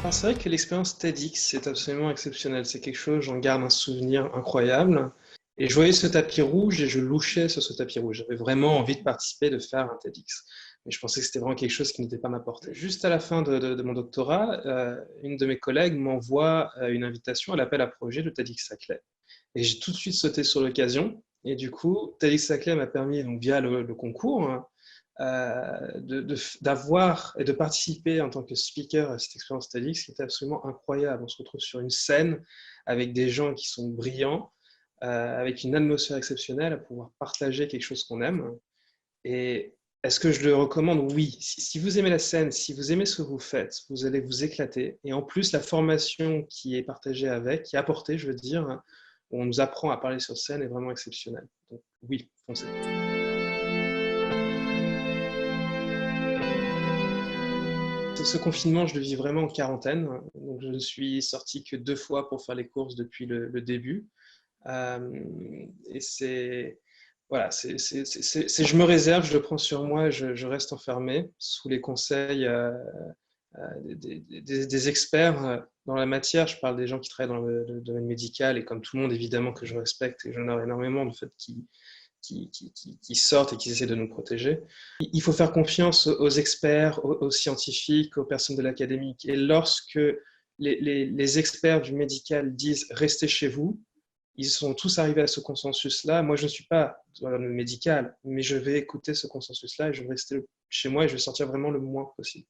Alors c'est vrai que l'expérience TEDx c'est absolument exceptionnel. C'est quelque chose, j'en garde un souvenir incroyable. Et je voyais ce tapis rouge et je louchais sur ce tapis rouge. J'avais vraiment envie de participer, de faire un TEDx. Mais je pensais que c'était vraiment quelque chose qui n'était pas ma portée. Juste à la fin de mon doctorat, une de mes collègues m'envoie une invitation à l'appel à projet de TEDx Saclay. Et j'ai tout de suite sauté sur l'occasion. Et du coup, TEDx Saclay m'a permis, donc, via le concours, hein, d'avoir et de participer en tant que speaker à cette expérience TEDx qui était absolument incroyable. On se retrouve sur une scène avec des gens qui sont brillants, avec une atmosphère exceptionnelle, à pouvoir partager quelque chose qu'on aime. Et est-ce que je le recommande? Oui. Si vous aimez la scène, si vous aimez ce que vous faites, vous allez vous éclater. Et en plus, la formation qui est partagée avec, qui est apportée, je veux dire, hein, où on nous apprend à parler sur scène est vraiment exceptionnelle. Donc oui, foncez. Ce confinement, je le vis vraiment en quarantaine. Donc, je ne suis sorti que 2 fois pour faire les courses depuis le début. Et c'est voilà, je me réserve, je le prends sur moi, je reste enfermé sous les conseils des experts dans la matière. Je parle des gens qui travaillent dans le domaine médical et comme tout le monde, évidemment, que je respecte et j'honore énormément, le fait qui sortent et qui essaient de nous protéger. Il faut faire confiance aux experts, aux scientifiques, aux personnes de l'académique. Et lorsque les experts du médical disent « restez chez vous », ils sont tous arrivés à ce consensus-là. Moi, je ne suis pas dans le médical, mais je vais écouter ce consensus-là et je vais rester chez moi et je vais sortir vraiment le moins possible.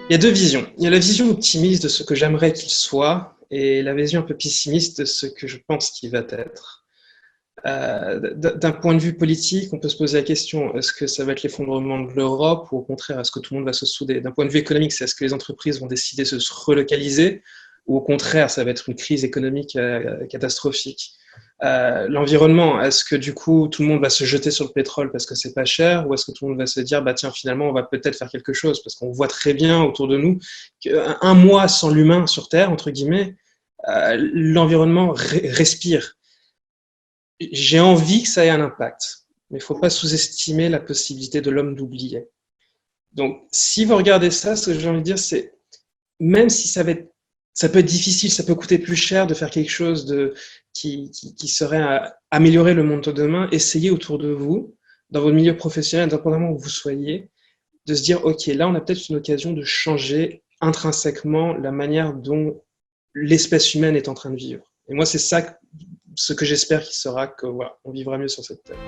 Il y a deux visions. Il y a la vision optimiste de ce que j'aimerais qu'il soit et la vision un peu pessimiste de ce que je pense qu'il va être. D'un point de vue politique, on peut se poser la question, est-ce que ça va être l'effondrement de l'Europe ou au contraire, est-ce que tout le monde va se souder? D'un point de vue économique, c'est est-ce que les entreprises vont décider de se relocaliser ou au contraire, ça va être une crise économique catastrophique? L'environnement, est-ce que du coup tout le monde va se jeter sur le pétrole parce que c'est pas cher ou est-ce que tout le monde va se dire bah tiens finalement on va peut-être faire quelque chose parce qu'on voit très bien autour de nous qu'un mois sans l'humain sur Terre entre guillemets l'environnement respire. J'ai envie que ça ait un impact, mais il ne faut pas sous-estimer la possibilité de l'homme d'oublier. Donc, si vous regardez ça, ce que j'ai envie de dire, c'est même si ça peut être difficile, ça peut coûter plus cher de faire quelque chose qui serait à améliorer le monde de demain, essayez autour de vous, dans votre milieu professionnel, indépendamment où vous soyez, de se dire, OK, là, on a peut-être une occasion de changer intrinsèquement la manière dont l'espèce humaine est en train de vivre. Et moi, c'est ça ce que j'espère qu'il sera, que voilà, on vivra mieux sur cette terre.